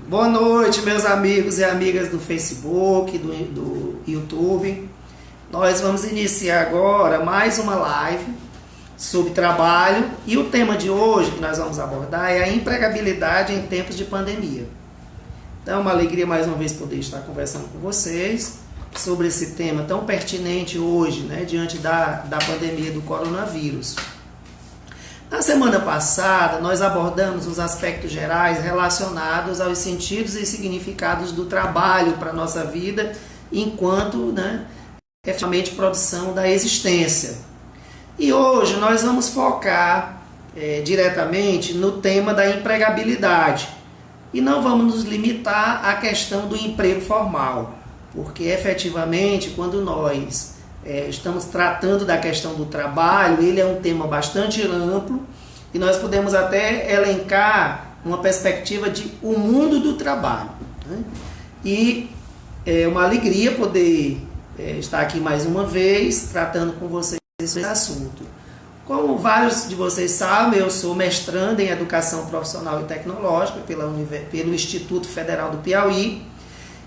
Boa noite, meus amigos e amigas do Facebook, do YouTube. Nós vamos iniciar agora mais uma live sobre trabalho e o tema de hoje que nós vamos abordar é a empregabilidade em tempos de pandemia. Então é uma alegria mais uma vez poder estar conversando com vocês sobre esse tema tão pertinente hoje, né, diante da pandemia do coronavírus. Na semana passada, nós abordamos os aspectos gerais relacionados aos sentidos e significados do trabalho para a nossa vida enquanto, efetivamente, produção da existência. E hoje nós vamos focar diretamente no tema da empregabilidade e não vamos nos limitar à questão do emprego formal, porque efetivamente quando nós estamos tratando da questão do trabalho, ele é um tema bastante amplo e nós podemos até elencar uma perspectiva de o mundo do trabalho, né? E é uma alegria poder estar aqui mais uma vez tratando com vocês esse assunto. Como vários de vocês sabem, eu sou mestrando em Educação Profissional e Tecnológica pelo Instituto Federal do Piauí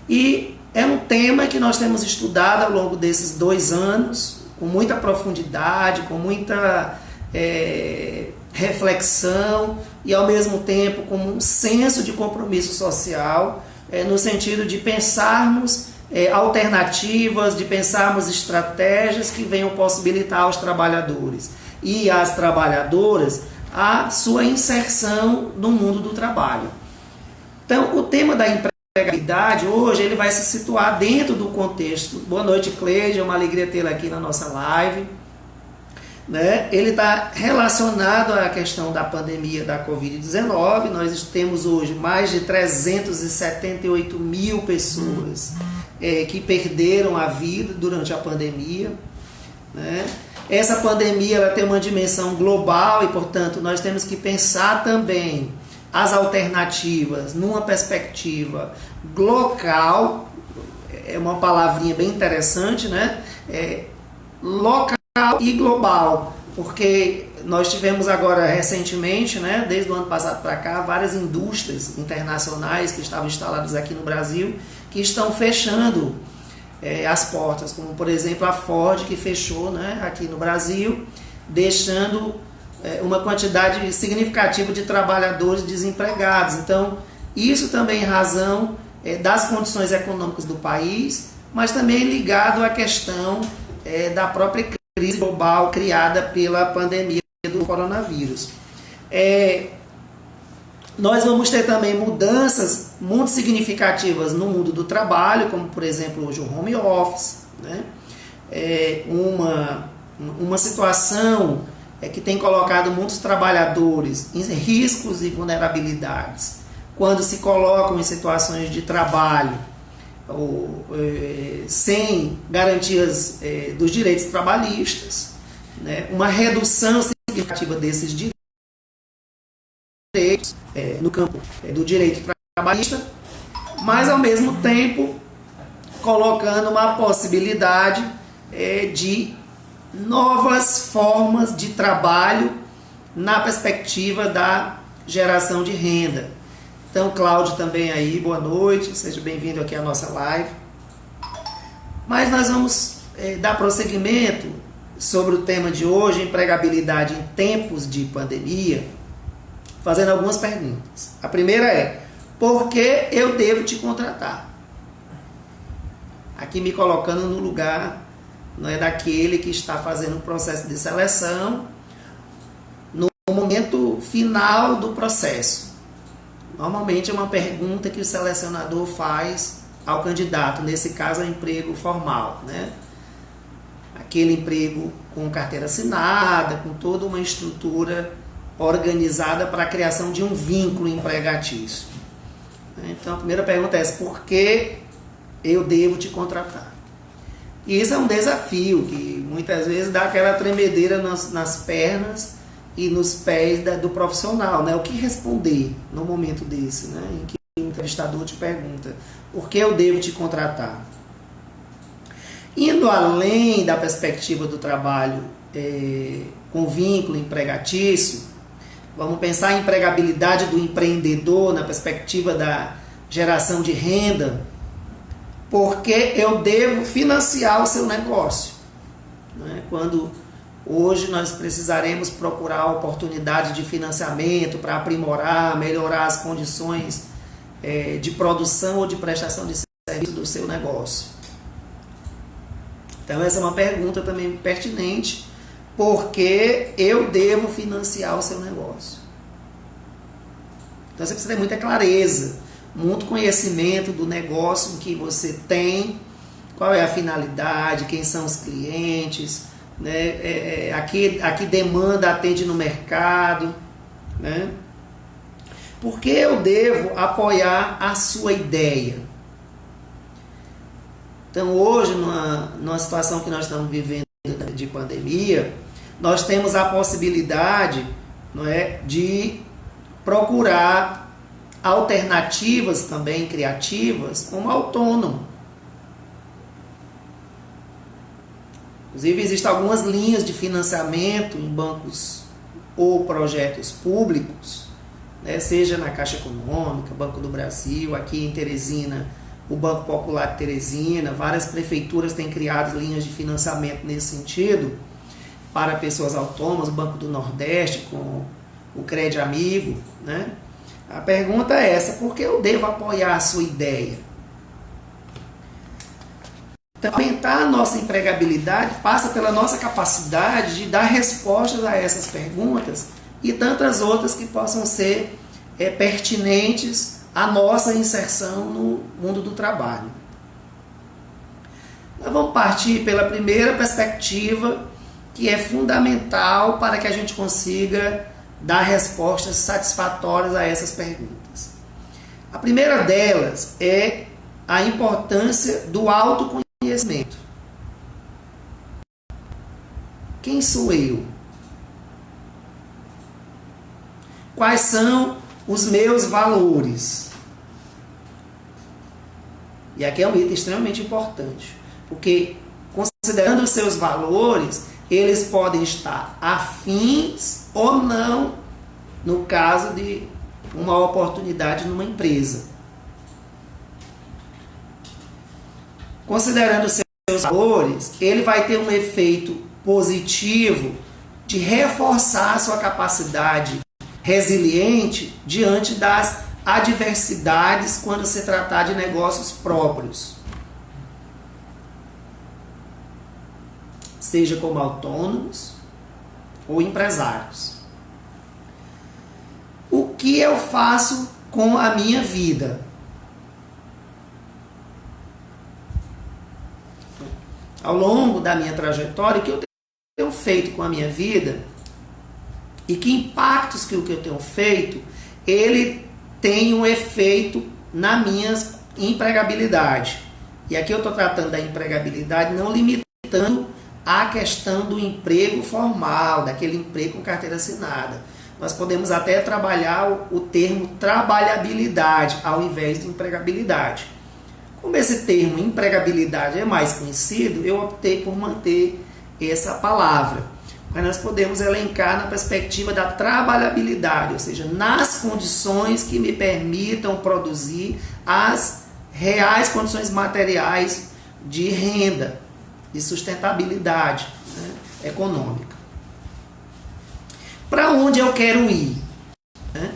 e é um tema que nós temos estudado ao longo desses 2 anos, com muita profundidade, com muita reflexão e, ao mesmo tempo, com um senso de compromisso social, no sentido de pensarmos alternativas, de pensarmos estratégias que venham possibilitar aos trabalhadores e às trabalhadoras a sua inserção no mundo do trabalho. Então, o tema da empregabilidade hoje ele vai se situar dentro do contexto. Boa noite, Cleide, é uma alegria tê-la aqui na nossa live. Ele está relacionado à questão da pandemia da Covid-19. Nós temos hoje mais de 378 mil pessoas que perderam a vida durante a pandemia. Essa pandemia ela tem uma dimensão global e, portanto, nós temos que pensar também as alternativas numa perspectiva local, é uma palavrinha bem interessante, local e global, porque nós tivemos agora recentemente, desde o ano passado para cá, várias indústrias internacionais que estavam instaladas aqui no Brasil, que estão fechando as portas, como por exemplo a Ford, que fechou aqui no Brasil, deixando uma quantidade significativa de trabalhadores desempregados. Então, isso também em razão das condições econômicas do país, mas também ligado à questão da própria crise global criada pela pandemia do coronavírus. Nós vamos ter também mudanças muito significativas no mundo do trabalho, como por exemplo hoje o home office, uma situação que tem colocado muitos trabalhadores em riscos e vulnerabilidades quando se colocam em situações de trabalho sem garantias dos direitos trabalhistas, uma redução significativa desses direitos no campo do direito trabalhista, mas ao mesmo tempo colocando uma possibilidade de novas formas de trabalho na perspectiva da geração de renda. Então, Cláudio também aí, boa noite, seja bem-vindo aqui à nossa live. Mas nós vamos dar prosseguimento sobre o tema de hoje, empregabilidade em tempos de pandemia, fazendo algumas perguntas. A primeira é, por que eu devo te contratar? Aqui me colocando no lugar daquele que está fazendo um processo de seleção no momento final do processo. Normalmente é uma pergunta que o selecionador faz ao candidato, nesse caso é emprego formal, aquele emprego com carteira assinada, com toda uma estrutura organizada para a criação de um vínculo empregatício. Então a primeira pergunta é essa, por que eu devo te contratar? E isso é um desafio que muitas vezes dá aquela tremedeira nas pernas e nos pés do profissional, O que responder no momento desse, em que o entrevistador te pergunta, por que eu devo te contratar? Indo além da perspectiva do trabalho com vínculo empregatício, vamos pensar a empregabilidade do empreendedor na perspectiva da geração de renda, porque eu devo financiar o seu negócio. Né? Quando hoje nós precisaremos procurar oportunidade de financiamento para aprimorar, melhorar as condições de produção ou de prestação de serviço do seu negócio. Então essa é uma pergunta também pertinente, porque eu devo financiar o seu negócio. Então você precisa ter muita clareza, muito conhecimento do negócio que você tem, qual é a finalidade, quem são os clientes, né? A que demanda atende no mercado, né? Porque eu devo apoiar a sua ideia. Então hoje, numa situação que nós estamos vivendo de pandemia, nós temos a possibilidade, não é, de procurar alternativas também criativas como autônomo. Inclusive, existem algumas linhas de financiamento em bancos ou projetos públicos, né, seja na Caixa Econômica, Banco do Brasil, aqui em Teresina, o Banco Popular de Teresina, várias prefeituras têm criado linhas de financiamento nesse sentido para pessoas autônomas, o Banco do Nordeste com o Crédito Amigo, né? A pergunta é essa: por que eu devo apoiar a sua ideia? Então, aumentar a nossa empregabilidade passa pela nossa capacidade de dar respostas a essas perguntas e tantas outras que possam ser pertinentes à nossa inserção no mundo do trabalho. Nós vamos partir pela primeira perspectiva, que é fundamental para que a gente consiga dar respostas satisfatórias a essas perguntas. A primeira delas é a importância do autoconhecimento. Quem sou eu? Quais são os meus valores? E aqui é um item extremamente importante, porque considerando os seus valores, eles podem estar afins ou não no caso de uma oportunidade numa empresa. Considerando os seus valores, ele vai ter um efeito positivo de reforçar a sua capacidade resiliente diante das adversidades quando se tratar de negócios próprios. Seja como autônomos ou empresários. O que eu faço com a minha vida? Ao longo da minha trajetória, o que eu tenho feito com a minha vida e que impactos que o que eu tenho feito, ele tem um efeito na minha empregabilidade. E aqui eu estou tratando da empregabilidade não limitando a questão do emprego formal, daquele emprego com carteira assinada. Nós podemos até trabalhar o termo trabalhabilidade ao invés de empregabilidade. Como esse termo empregabilidade é mais conhecido, eu optei por manter essa palavra. Mas nós podemos elencar na perspectiva da trabalhabilidade, ou seja, nas condições que me permitam produzir as reais condições materiais de renda, de sustentabilidade, né, econômica. Para onde eu quero ir? Né?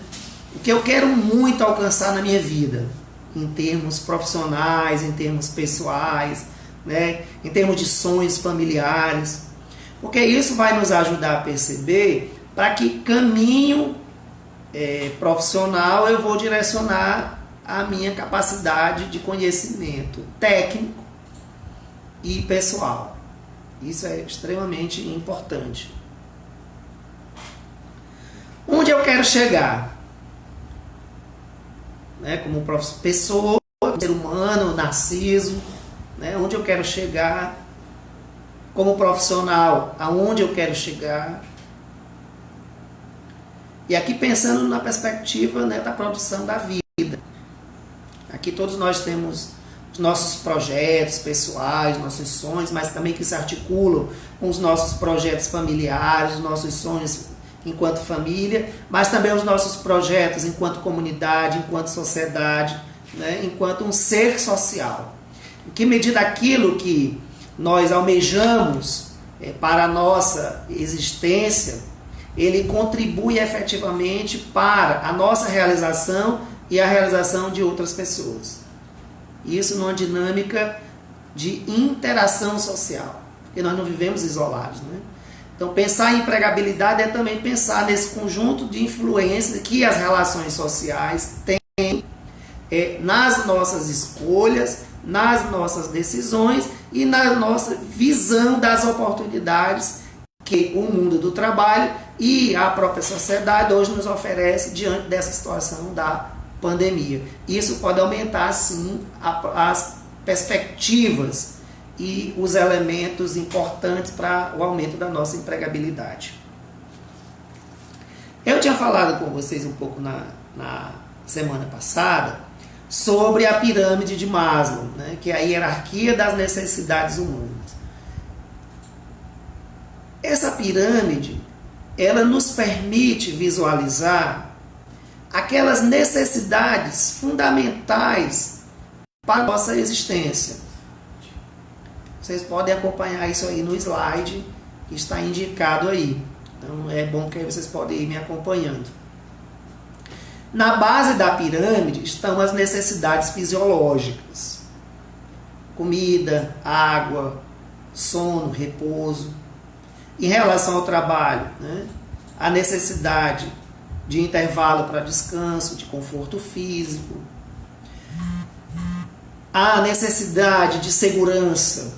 O que eu quero muito alcançar na minha vida, em termos profissionais, em termos pessoais, né, em termos de sonhos familiares. Porque isso vai nos ajudar a perceber para que caminho profissional eu vou direcionar a minha capacidade de conhecimento técnico e pessoal. Isso é extremamente importante. Onde eu quero chegar? Né, como pessoa, ser humano, narciso, né, onde eu quero chegar? Como profissional, aonde eu quero chegar? E aqui pensando na perspectiva, né, da produção da vida. Aqui todos nós temos os nossos projetos pessoais, nossos sonhos, mas também que se articulam com os nossos projetos familiares, os nossos sonhos enquanto família, mas também os nossos projetos enquanto comunidade, enquanto sociedade, né, enquanto um ser social. Em que medida aquilo que nós almejamos para a nossa existência, ele contribui efetivamente para a nossa realização e a realização de outras pessoas. Isso numa dinâmica de interação social, porque nós não vivemos isolados, né? Então, pensar em empregabilidade é também pensar nesse conjunto de influências que as relações sociais têm nas nossas escolhas, nas nossas decisões e na nossa visão das oportunidades que o mundo do trabalho e a própria sociedade hoje nos oferece diante dessa situação da pandemia. Isso pode aumentar, sim, as perspectivas e os elementos importantes para o aumento da nossa empregabilidade. Eu tinha falado com vocês um pouco na semana passada sobre a pirâmide de Maslow, né, que é a hierarquia das necessidades humanas. Essa pirâmide, ela nos permite visualizar aquelas necessidades fundamentais para a nossa existência. Vocês podem acompanhar isso aí no slide que está indicado aí. Então é bom que vocês podem ir me acompanhando. Na base da pirâmide estão as necessidades fisiológicas. Comida, água, sono, repouso. Em relação ao trabalho, né, a necessidade de intervalo para descanso, de conforto físico. A necessidade de segurança,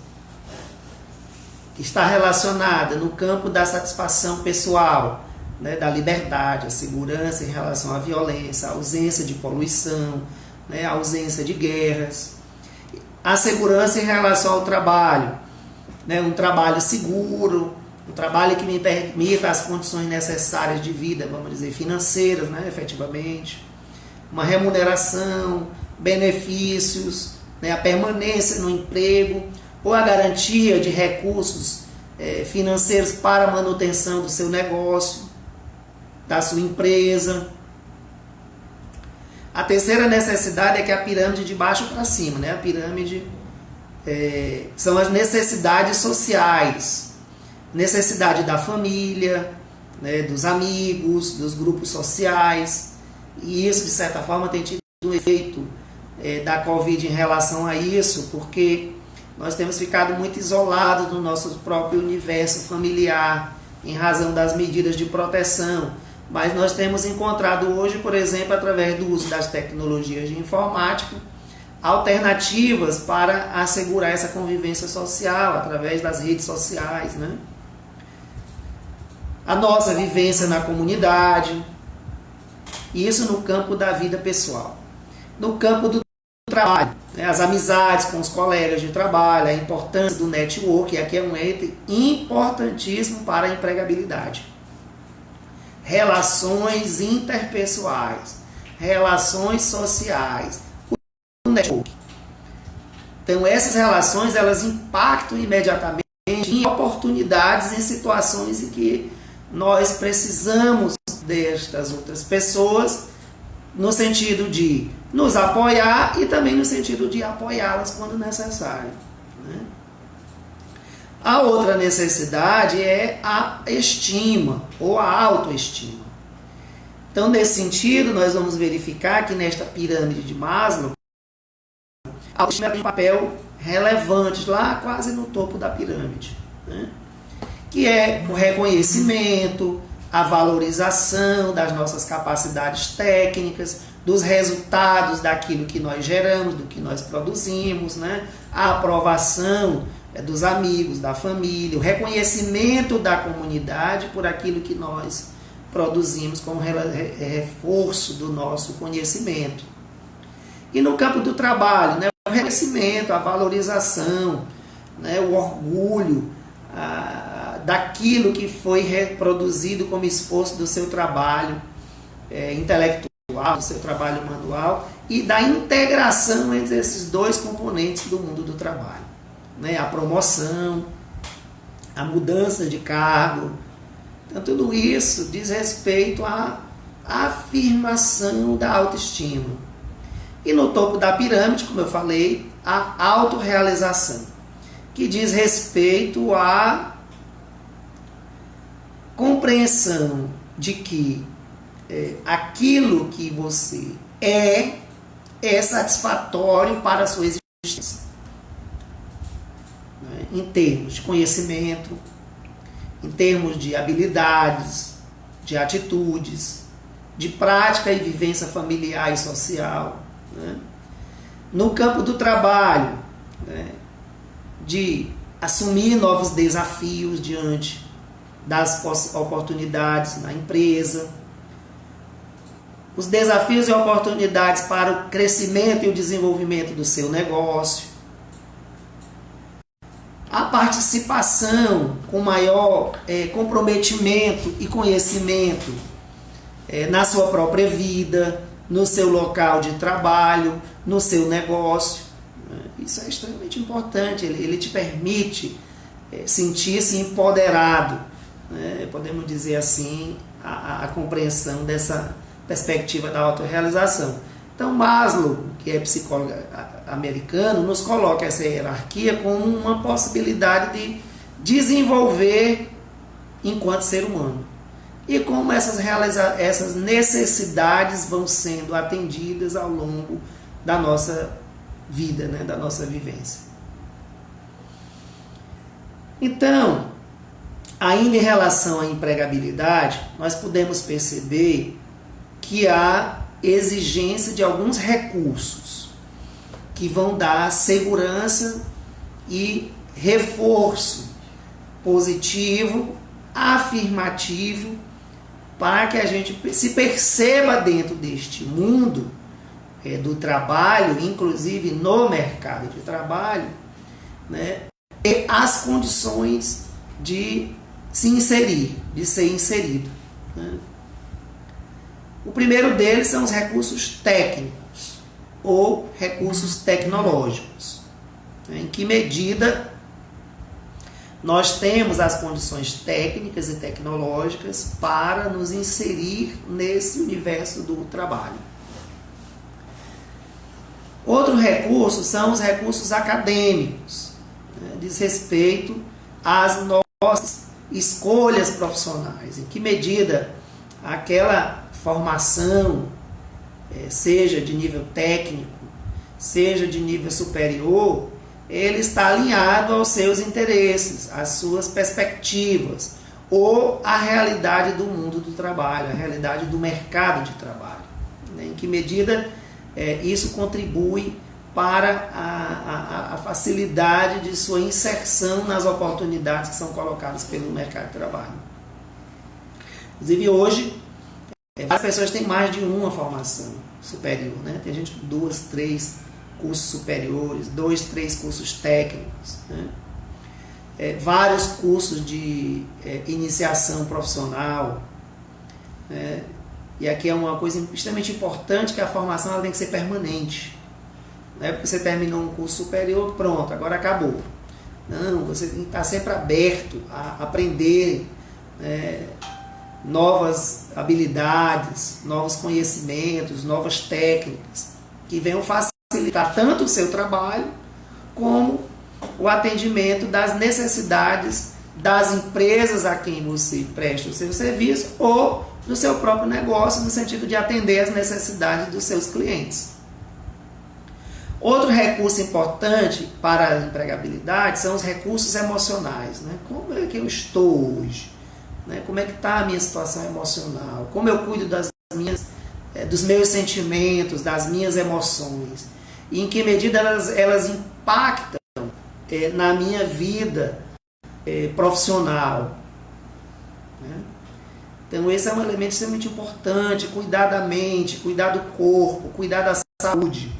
que está relacionada no campo da satisfação pessoal, né, da liberdade, a segurança em relação à violência, a ausência de poluição, né, a ausência de guerras. A segurança em relação ao trabalho, né, um trabalho seguro, um trabalho que me permita as condições necessárias de vida, vamos dizer, financeiras, né, efetivamente. Uma remuneração, benefícios, né, a permanência no emprego, ou a garantia de recursos financeiros para a manutenção do seu negócio, da sua empresa. A terceira necessidade é que a pirâmide de baixo para cima, né? A pirâmide são as necessidades sociais, necessidade da família, né, dos amigos, dos grupos sociais, e isso de certa forma tem tido um efeito da Covid em relação a isso, porque nós temos ficado muito isolados do nosso próprio universo familiar, em razão das medidas de proteção. Mas nós temos encontrado hoje, por exemplo, através do uso das tecnologias de informática, alternativas para assegurar essa convivência social, através das redes sociais, né? A nossa vivência na comunidade, isso no campo da vida pessoal. No campo do trabalho, né, as amizades com os colegas de trabalho, a importância do network, aqui é um item importantíssimo para a empregabilidade. Relações interpessoais, relações sociais, o network. Então essas relações, elas impactam imediatamente em oportunidades, em situações em que nós precisamos destas outras pessoas, no sentido de nos apoiar e também no sentido de apoiá-las quando necessário, né? A outra necessidade é a estima ou a autoestima. Então, nesse sentido, nós vamos verificar que nesta pirâmide de Maslow, a autoestima tem um papel relevante lá quase no topo da pirâmide, né? Que é o reconhecimento, a valorização das nossas capacidades técnicas, dos resultados daquilo que nós geramos, do que nós produzimos, né? A aprovação dos amigos, da família, o reconhecimento da comunidade por aquilo que nós produzimos como reforço do nosso conhecimento. E no campo do trabalho, né? O reconhecimento, a valorização, né? O orgulho daquilo que foi reproduzido como esforço do seu trabalho intelectual, do seu trabalho manual e da integração entre esses dois componentes do mundo do trabalho, né? A promoção, a mudança de cargo. Então, tudo isso diz respeito à afirmação da autoestima. E no topo da pirâmide, como eu falei, a autorrealização, que diz respeito à compreensão de que aquilo que você é satisfatório para a sua existência, né? Em termos de conhecimento, em termos de habilidades, de atitudes, de prática e vivência familiar e social, né? No campo do trabalho, né? De assumir novos desafios diante das oportunidades na empresa, os desafios e oportunidades para o crescimento e o desenvolvimento do seu negócio, a participação com maior comprometimento e conhecimento na sua própria vida, no seu local de trabalho, no seu negócio. Isso é extremamente importante, ele te permite sentir-se empoderado, né? Podemos dizer assim, a compreensão dessa perspectiva da autorrealização. Então Maslow, que é psicólogo americano, nos coloca essa hierarquia como uma possibilidade de desenvolver enquanto ser humano. E como essas necessidades vão sendo atendidas ao longo da nossa vida, né, da nossa vivência. Então, ainda em relação à empregabilidade, nós podemos perceber que há exigência de alguns recursos que vão dar segurança e reforço positivo, afirmativo, para que a gente se perceba dentro deste mundo do trabalho, inclusive no mercado de trabalho, né, e as condições de se inserir, de ser inserido, né? O primeiro deles são os recursos técnicos ou recursos tecnológicos. Em que medida nós temos as condições técnicas e tecnológicas para nos inserir nesse universo do trabalho. Outro recurso são os recursos acadêmicos, né? Diz respeito às nossas escolhas profissionais. Em que medida aquela formação, seja de nível técnico, seja de nível superior, ele está alinhado aos seus interesses, às suas perspectivas, ou à realidade do mundo do trabalho, à realidade do mercado de trabalho. Em que medida isso contribui para a facilidade de sua inserção nas oportunidades que são colocadas pelo mercado de trabalho. Inclusive hoje, as pessoas têm mais de uma formação superior, né? Tem gente com 2, 3 cursos superiores, 2, 3 cursos técnicos, né? Vários cursos de iniciação profissional, né? E aqui é uma coisa extremamente importante, que a formação ela tem que ser permanente. Não é porque você terminou um curso superior, pronto, agora acabou. Não, você tem que estar sempre aberto a aprender novas habilidades, novos conhecimentos, novas técnicas, que venham facilitar tanto o seu trabalho, como o atendimento das necessidades das empresas a quem você presta o seu serviço, ou do seu próprio negócio, no sentido de atender as necessidades dos seus clientes. Outro recurso importante para a empregabilidade são os recursos emocionais, né? Como é que eu estou hoje? Né? Como é que está a minha situação emocional? Como eu cuido dos meus sentimentos, das minhas emoções? E em que medida elas impactam na minha vida profissional? Né? Então esse é um elemento extremamente importante, cuidar da mente, cuidar do corpo, cuidar da saúde.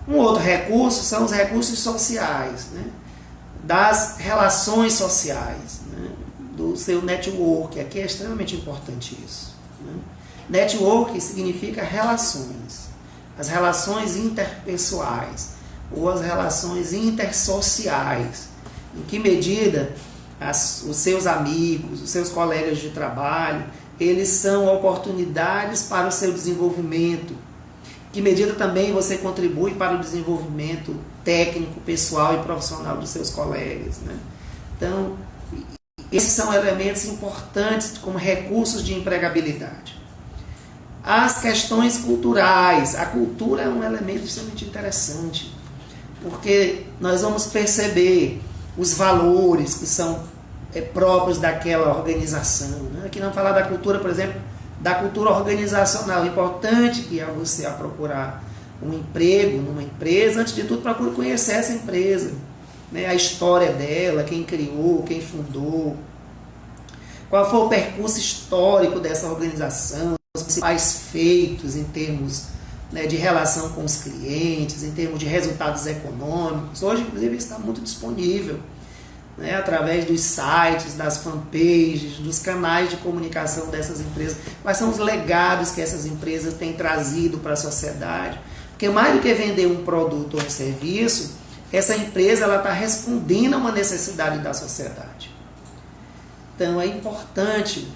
Um outro recurso são os recursos sociais, né? Das relações sociais, né? Do seu network. Aqui é extremamente importante isso, né? Network significa relações, as relações interpessoais ou as relações intersociais. Em que medida os seus amigos, os seus colegas de trabalho, eles são oportunidades para o seu desenvolvimento. que medida também você contribui para o desenvolvimento técnico, pessoal e profissional dos seus colegas, né? Então, esses são elementos importantes como recursos de empregabilidade. As questões culturais. A cultura é um elemento extremamente interessante, porque nós vamos perceber os valores que são próprios daquela organização, né? Aqui não falar da cultura, por exemplo, da cultura organizacional. É importante que você, ao procurar um emprego numa empresa, antes de tudo procure conhecer essa empresa, né? A história dela, quem criou, quem fundou, qual foi o percurso histórico dessa organização, os principais feitos em termos, né, de relação com os clientes, em termos de resultados econômicos. Hoje, inclusive, isso está muito disponível, né, através dos sites, das fanpages, dos canais de comunicação dessas empresas. Quais são os legados que essas empresas têm trazido para a sociedade? Porque mais do que vender um produto ou um serviço, essa empresa está respondendo a uma necessidade da sociedade. Então é importante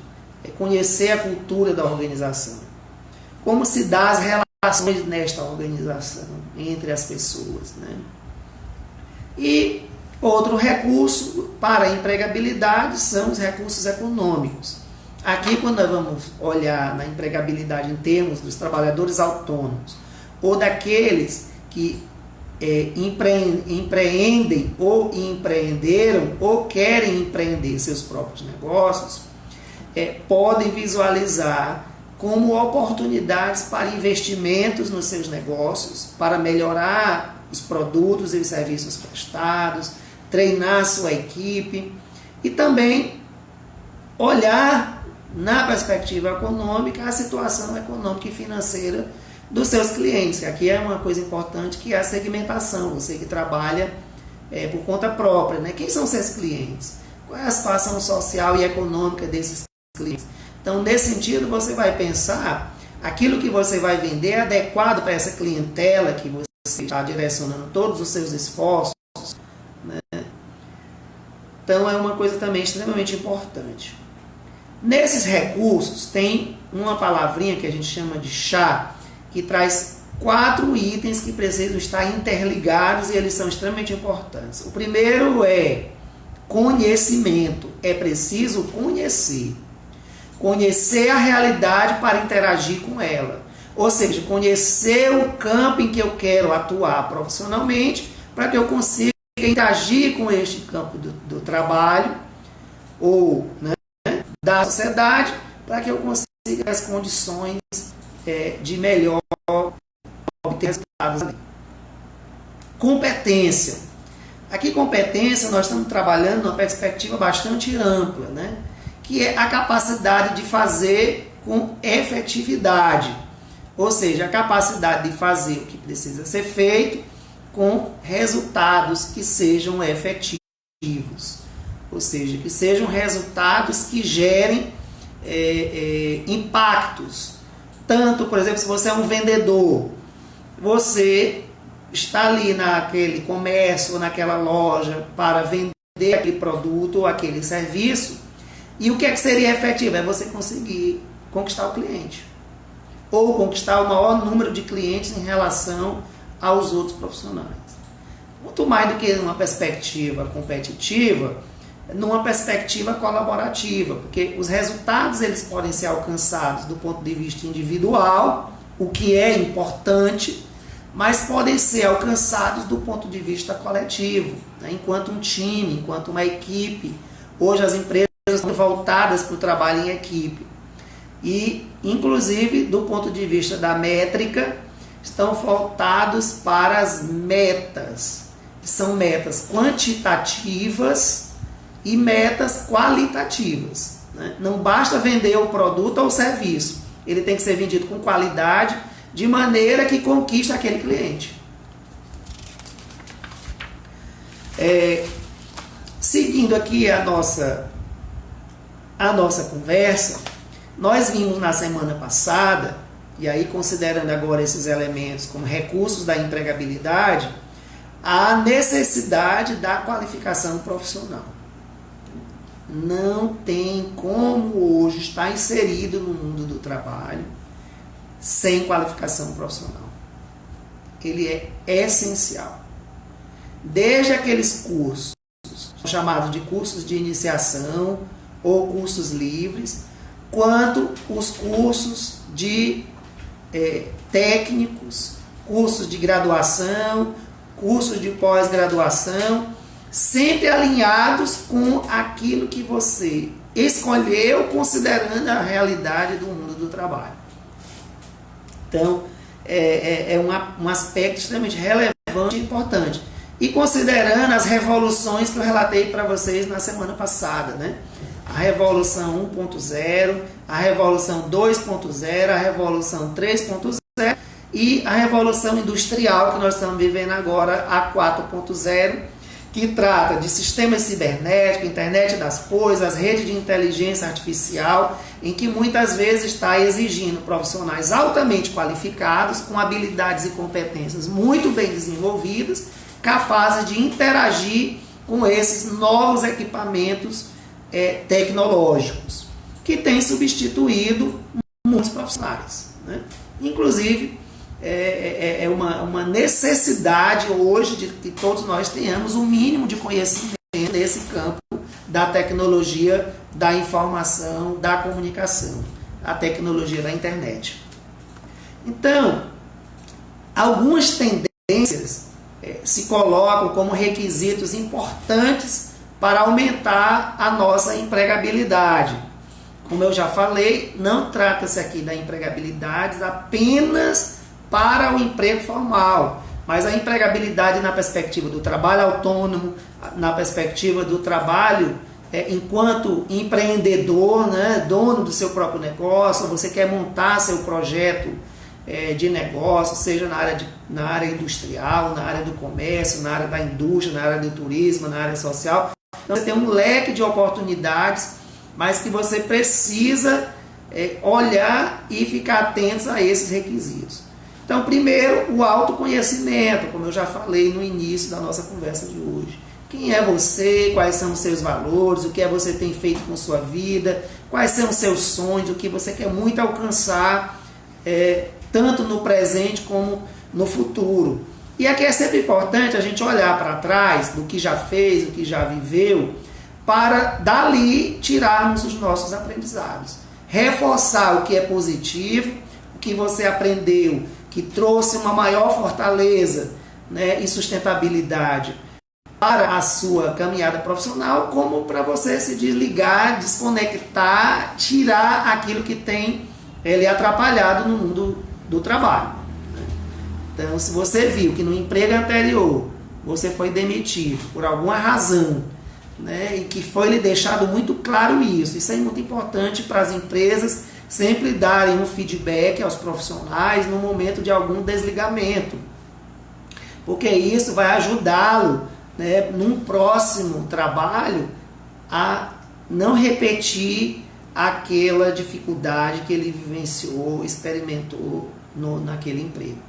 conhecer a cultura da organização. Como se dá as relações nesta organização entre as pessoas, né? E outro recurso para a empregabilidade são os recursos econômicos. Aqui, quando nós vamos olhar na empregabilidade em termos dos trabalhadores autônomos ou daqueles que empreendem ou empreenderam ou querem empreender seus próprios negócios, podem visualizar como oportunidades para investimentos nos seus negócios, para melhorar os produtos e os serviços prestados, treinar a sua equipe e também olhar na perspectiva econômica a situação econômica e financeira dos seus clientes. Aqui é uma coisa importante, que é a segmentação. Você que trabalha por conta própria, né? Quem são seus clientes? Qual é a situação social e econômica desses clientes? Então, nesse sentido, você vai pensar aquilo que você vai vender é adequado para essa clientela que você está direcionando todos os seus esforços, né? Então, é uma coisa também extremamente importante. Nesses recursos, tem uma palavrinha que a gente chama de chá, que traz 4 itens que precisam estar interligados e eles são extremamente importantes. O primeiro é conhecimento. É preciso conhecer. Conhecer a realidade para interagir com ela. Ou seja, conhecer o campo em que eu quero atuar profissionalmente para que eu consiga interagir com este campo do trabalho ou, né, da sociedade, para que eu consiga as condições de melhor obter resultados. Competência. Aqui, competência, nós estamos trabalhando numa perspectiva bastante ampla, né? Que é a capacidade de fazer com efetividade. Ou seja, a capacidade de fazer o que precisa ser feito com resultados que sejam efetivos. Ou seja, que sejam resultados que gerem impactos. Tanto, por exemplo, se você é um vendedor, você está ali naquele comércio, naquela loja, para vender aquele produto ou aquele serviço, e o que é que seria efetivo? É você conseguir conquistar o cliente, ou conquistar o maior número de clientes em relação aos outros profissionais. Muito mais do que numa perspectiva competitiva, numa perspectiva colaborativa, porque os resultados eles podem ser alcançados do ponto de vista individual, o que é importante, mas podem ser alcançados do ponto de vista coletivo, né? Enquanto um time, enquanto uma equipe. Hoje as empresas estão voltadas para o trabalho em equipe e, inclusive, do ponto de vista da métrica, estão voltados para as metas, que são metas quantitativas e metas qualitativas, né? Não basta vender o produto ou o serviço, ele tem que ser vendido com qualidade, de maneira que conquiste aquele cliente. Seguindo aqui a nossa conversa, nós vimos na semana passada, e aí considerando agora esses elementos como recursos da empregabilidade, a necessidade da qualificação profissional. Não tem como hoje estar inserido no mundo do trabalho sem qualificação profissional. ele é essencial. Desde aqueles cursos chamados de cursos de iniciação ou cursos livres, quanto os cursos de técnicos, cursos de graduação, cursos de pós-graduação, sempre alinhados com aquilo que você escolheu, considerando a realidade do mundo do trabalho. Então, é um aspecto extremamente relevante e importante. E considerando as revoluções que eu relatei para vocês na semana passada, né? A Revolução 1.0, a Revolução 2.0, a Revolução 3.0 e a Revolução Industrial que nós estamos vivendo agora, a 4.0, que trata de sistemas cibernéticos, internet das coisas, rede de inteligência artificial, em que muitas vezes está exigindo profissionais altamente qualificados, com habilidades e competências muito bem desenvolvidas, capazes de interagir com esses novos equipamentos tecnológicos, que têm substituído muitos profissionais, né? Inclusive, é uma necessidade hoje de que todos nós tenhamos um mínimo de conhecimento nesse campo da tecnologia, da informação, da comunicação, a tecnologia da internet. Então, algumas tendências se colocam como requisitos importantes para aumentar a nossa empregabilidade. Como eu já falei, não trata-se aqui da empregabilidade apenas para o emprego formal, mas a empregabilidade na perspectiva do trabalho autônomo, na perspectiva do trabalho enquanto empreendedor, né, dono do seu próprio negócio, você quer montar seu projeto de negócio, seja na área industrial, na área do comércio, na área da indústria, na área do turismo, na área social. Então você tem um leque de oportunidades, mas que você precisa olhar e ficar atentos a esses requisitos. Então, primeiro, o autoconhecimento, como eu já falei no início da nossa conversa de hoje. Quem é você, quais são os seus valores, o que você tem feito com sua vida, quais são os seus sonhos, o que você quer muito alcançar, tanto no presente como no futuro. E aqui é sempre importante a gente olhar para trás do que já fez, do que já viveu, para dali tirarmos os nossos aprendizados. Reforçar o que é positivo, o que você aprendeu, que trouxe uma maior fortaleza, né, e sustentabilidade para a sua caminhada profissional, como para você se desligar, desconectar, tirar aquilo que tem lhe atrapalhado no mundo do trabalho. Então, se você viu que no emprego anterior você foi demitido por alguma razão, né, e que foi lhe deixado muito claro isso é muito importante para as empresas sempre darem um feedback aos profissionais no momento de algum desligamento, porque isso vai ajudá-lo, né, num próximo trabalho a não repetir aquela dificuldade que ele vivenciou, experimentou naquele emprego.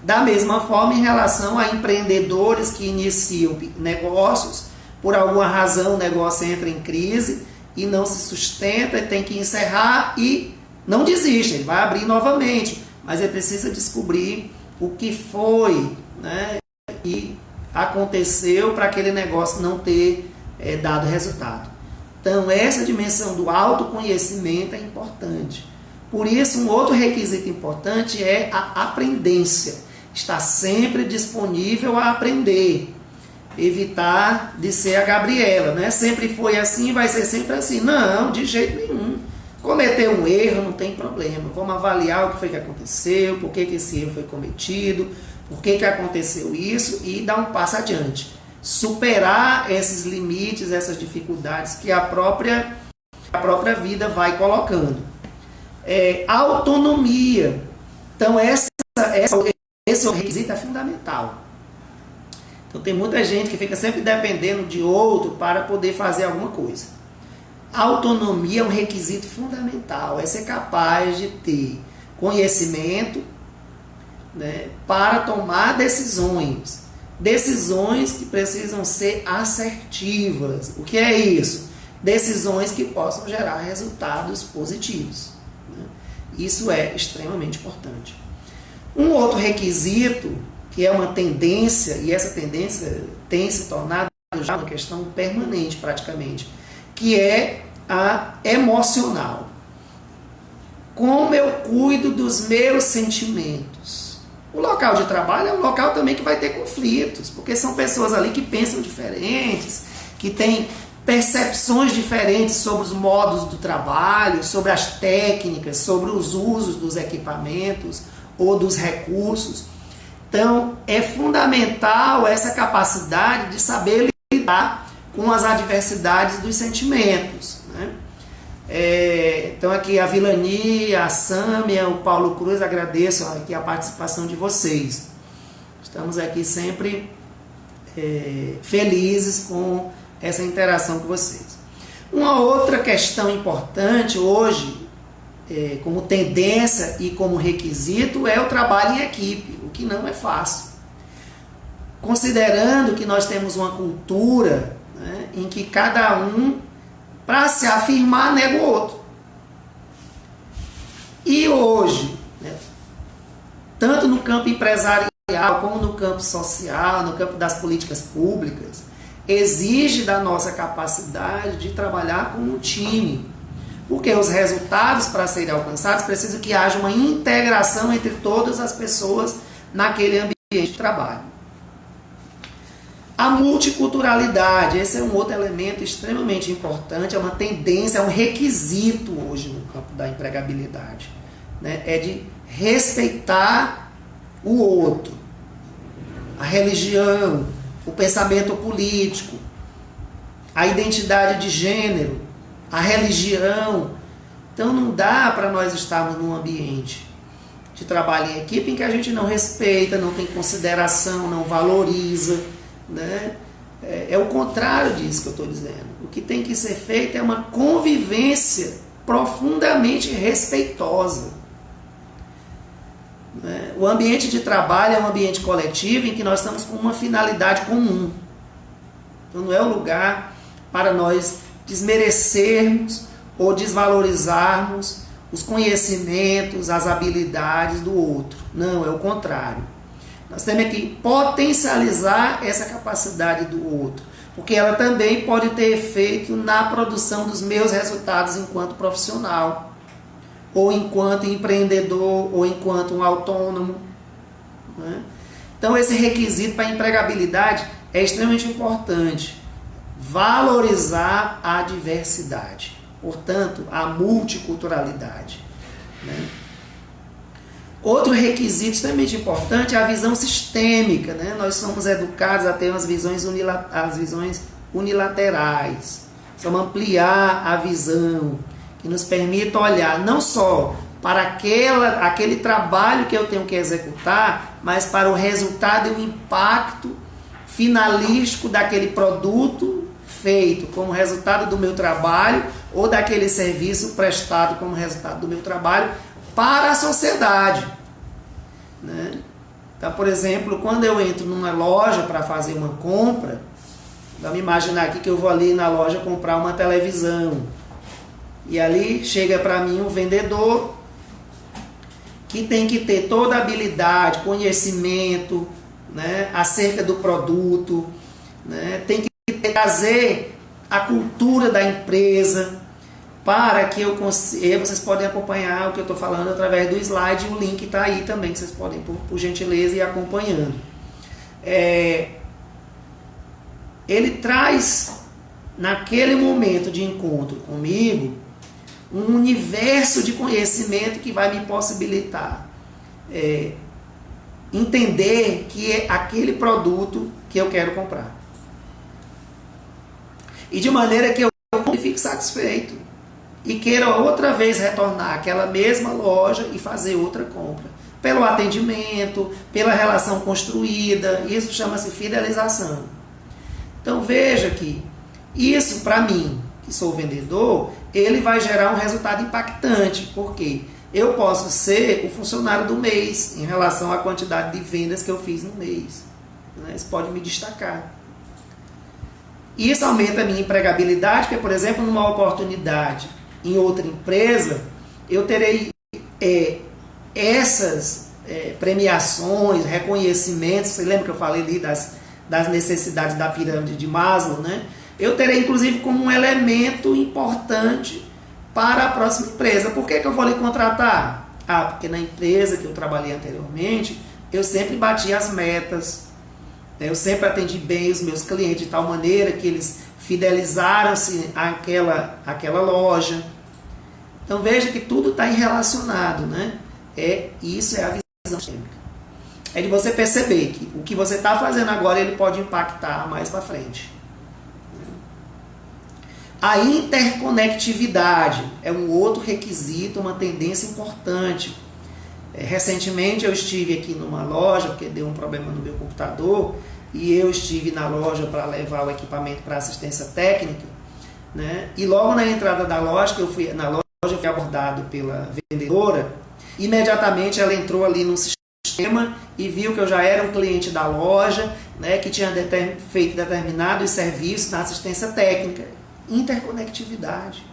Da mesma forma, em relação a empreendedores que iniciam negócios, por alguma razão o negócio entra em crise e não se sustenta, e tem que encerrar e não desiste, ele vai abrir novamente, mas ele precisa descobrir o que foi, né, e aconteceu para aquele negócio não ter dado resultado. Então, essa dimensão do autoconhecimento é importante. Por isso, um outro requisito importante é a aprendência. Estar sempre disponível a aprender. Evitar de ser a Gabriela, né? Sempre foi assim, vai ser sempre assim. Não, de jeito nenhum. Cometeu um erro, não tem problema. Vamos avaliar o que foi que aconteceu, por que esse erro foi cometido, por que aconteceu isso e dar um passo adiante. Superar esses limites, essas dificuldades que a própria vida vai colocando. Autonomia. Então, esse requisito é fundamental. Então, tem muita gente que fica sempre dependendo de outro para poder fazer alguma coisa. Autonomia é um requisito fundamental. É ser capaz de ter conhecimento, né, para tomar decisões. Decisões que precisam ser assertivas. O que é isso? Decisões que possam gerar resultados positivos, né? Isso é extremamente importante. Um outro requisito que é uma tendência, e essa tendência tem se tornado já uma questão permanente praticamente, que é a emocional. Como eu cuido dos meus sentimentos? O local de trabalho é um local também que vai ter conflitos, porque são pessoas ali que pensam diferentes, que têm percepções diferentes sobre os modos do trabalho, sobre as técnicas, sobre os usos dos equipamentos ou dos recursos. Então, é fundamental essa capacidade de saber lidar com as adversidades dos sentimentos, né? Então aqui a Vilani, a Sâmia, o Paulo Cruz, agradeço aqui a participação de vocês. Estamos aqui sempre felizes com essa interação com vocês. Uma outra questão importante hoje, como tendência e como requisito, é o trabalho em equipe, o que não é fácil. Considerando que nós temos uma cultura, né, em que cada um, para se afirmar, nega o outro. E hoje, né, tanto no campo empresarial como no campo social, no campo das políticas públicas, exige da nossa capacidade de trabalhar como um time. Porque os resultados, para serem alcançados, precisam que haja uma integração entre todas as pessoas naquele ambiente de trabalho. A multiculturalidade, esse é um outro elemento extremamente importante, é uma tendência, é um requisito hoje no campo da empregabilidade, né? É de respeitar o outro, a religião, o pensamento político, a identidade de gênero, a religião. Então não dá para nós estarmos num ambiente de trabalho em equipe em que a gente não respeita, não tem consideração, não valoriza, né? É o contrário disso que eu estou dizendo. O que tem que ser feito é uma convivência profundamente respeitosa, né? O ambiente de trabalho é um ambiente coletivo em que nós estamos com uma finalidade comum. Então não é o lugar para nós desmerecermos ou desvalorizarmos os conhecimentos, as habilidades do outro. Não, é o contrário. Nós temos que potencializar essa capacidade do outro, porque ela também pode ter efeito na produção dos meus resultados enquanto profissional, ou enquanto empreendedor, ou enquanto um autônomo, né? Então esse requisito para a empregabilidade é extremamente importante. Valorizar a diversidade, portanto, a multiculturalidade, né? Outro requisito extremamente importante é a visão sistêmica, né? Nós somos educados a ter as visões unilaterais. Vamos ampliar a visão, que nos permita olhar não só para aquele trabalho que eu tenho que executar, mas para o resultado e o impacto finalístico daquele produto feito como resultado do meu trabalho ou daquele serviço prestado como resultado do meu trabalho para a sociedade, né? Então, por exemplo, quando eu entro numa loja para fazer uma compra, vamos imaginar aqui que eu vou ali na loja comprar uma televisão, e ali chega para mim um vendedor que tem que ter toda a habilidade, conhecimento, né, acerca do produto, né, tem que trazer a cultura da empresa, para que eu consiga. Vocês podem acompanhar o que eu estou falando através do slide, o link está aí também, que vocês podem, por gentileza, ir acompanhando. Ele traz, naquele momento de encontro comigo, um universo de conhecimento que vai me possibilitar entender que é aquele produto que eu quero comprar. E de maneira que eu fique satisfeito e queira outra vez retornar àquela mesma loja e fazer outra compra. Pelo atendimento, pela relação construída, isso chama-se fidelização. Então veja que isso, para mim, que sou vendedor, ele vai gerar um resultado impactante, porque eu posso ser o funcionário do mês em relação à quantidade de vendas que eu fiz no mês, né? Isso pode me destacar. Isso aumenta a minha empregabilidade, porque, por exemplo, numa oportunidade em outra empresa, eu terei essas premiações, reconhecimentos. Você lembra que eu falei ali das necessidades da pirâmide de Maslow, né? Eu terei, inclusive, como um elemento importante para a próxima empresa. Por que eu vou lhe contratar? Porque na empresa que eu trabalhei anteriormente, eu sempre bati as metas, né? Eu sempre atendi bem os meus clientes de tal maneira que eles fidelizaram-se àquela loja. Então veja que tudo está relacionado, né? Isso é a visão sistêmica. É de você perceber que o que você está fazendo agora ele pode impactar mais para frente. A interconectividade é um outro requisito, uma tendência importante. Recentemente eu estive aqui numa loja, porque deu um problema no meu computador, e eu estive na loja para levar o equipamento para assistência técnica, né? E logo na entrada da loja, eu fui abordado pela vendedora. Imediatamente ela entrou ali no sistema e viu que eu já era um cliente da loja, né, que tinha feito determinados serviços na assistência técnica. Interconectividade.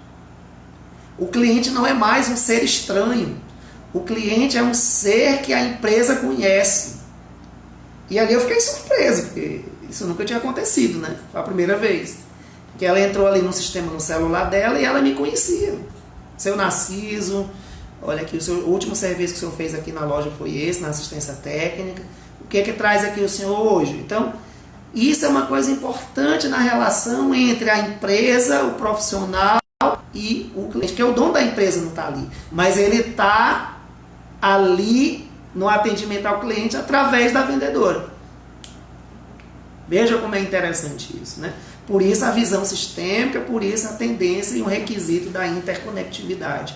O cliente não é mais um ser estranho. O cliente é um ser que a empresa conhece. E ali eu fiquei surpreso, porque isso nunca tinha acontecido, né? Foi a primeira vez. Que ela entrou ali no sistema, no celular dela, e ela me conhecia. Seu Narciso, olha aqui, o último serviço que o senhor fez aqui na loja foi esse, na assistência técnica. O que é que traz aqui o senhor hoje? Então, isso é uma coisa importante na relação entre a empresa, o profissional e o cliente, porque o dono da empresa não está ali, mas ele está ali no atendimento ao cliente através da vendedora. Veja como é interessante isso, né? Por isso a visão sistêmica, por isso a tendência e um requisito da interconectividade.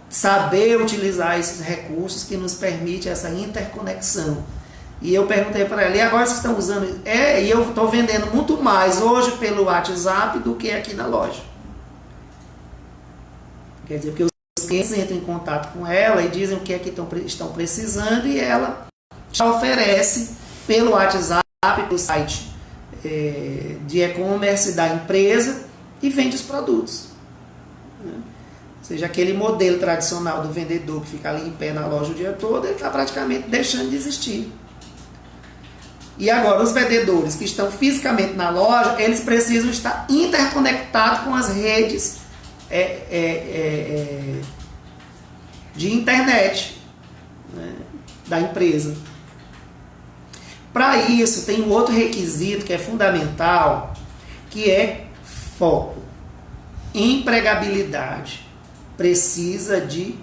Saber utilizar esses recursos que nos permite essa interconexão. E eu perguntei para ela, e agora vocês estão usando? E eu estou vendendo muito mais hoje pelo WhatsApp do que aqui na loja. Quer dizer, porque os clientes entram em contato com ela e dizem o que é que estão precisando e ela já oferece pelo WhatsApp, pelo site de e-commerce da empresa e vende os produtos. Ou seja, aquele modelo tradicional do vendedor que fica ali em pé na loja o dia todo, ele está praticamente deixando de existir. E agora, os vendedores que estão fisicamente na loja, eles precisam estar interconectados com as redes de internet, né, da empresa. Para isso, tem um outro requisito que é fundamental, que é foco. Empregabilidade precisa de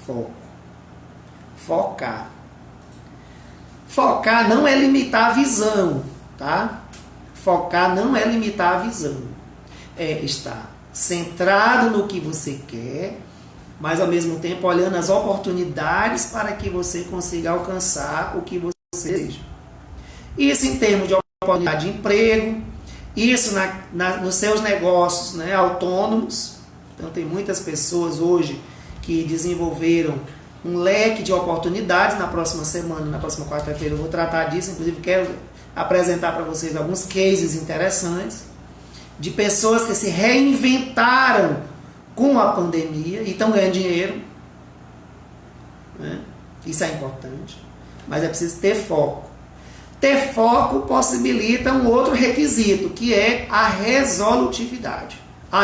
foco. Focar. Focar não é limitar a visão, tá? Focar não é limitar a visão. É estar centrado no que você quer, mas ao mesmo tempo olhando as oportunidades para que você consiga alcançar o que você deseja. Isso em termos de oportunidade de emprego, isso nos seus negócios, né, autônomos. Então tem muitas pessoas hoje que desenvolveram um leque de oportunidades. Na próxima semana, na próxima quarta-feira eu vou tratar disso, inclusive quero apresentar para vocês alguns cases interessantes de pessoas que se reinventaram com a pandemia e estão ganhando dinheiro, né? Isso é importante, mas é preciso ter foco. Ter foco possibilita um outro requisito, que é a resolutividade.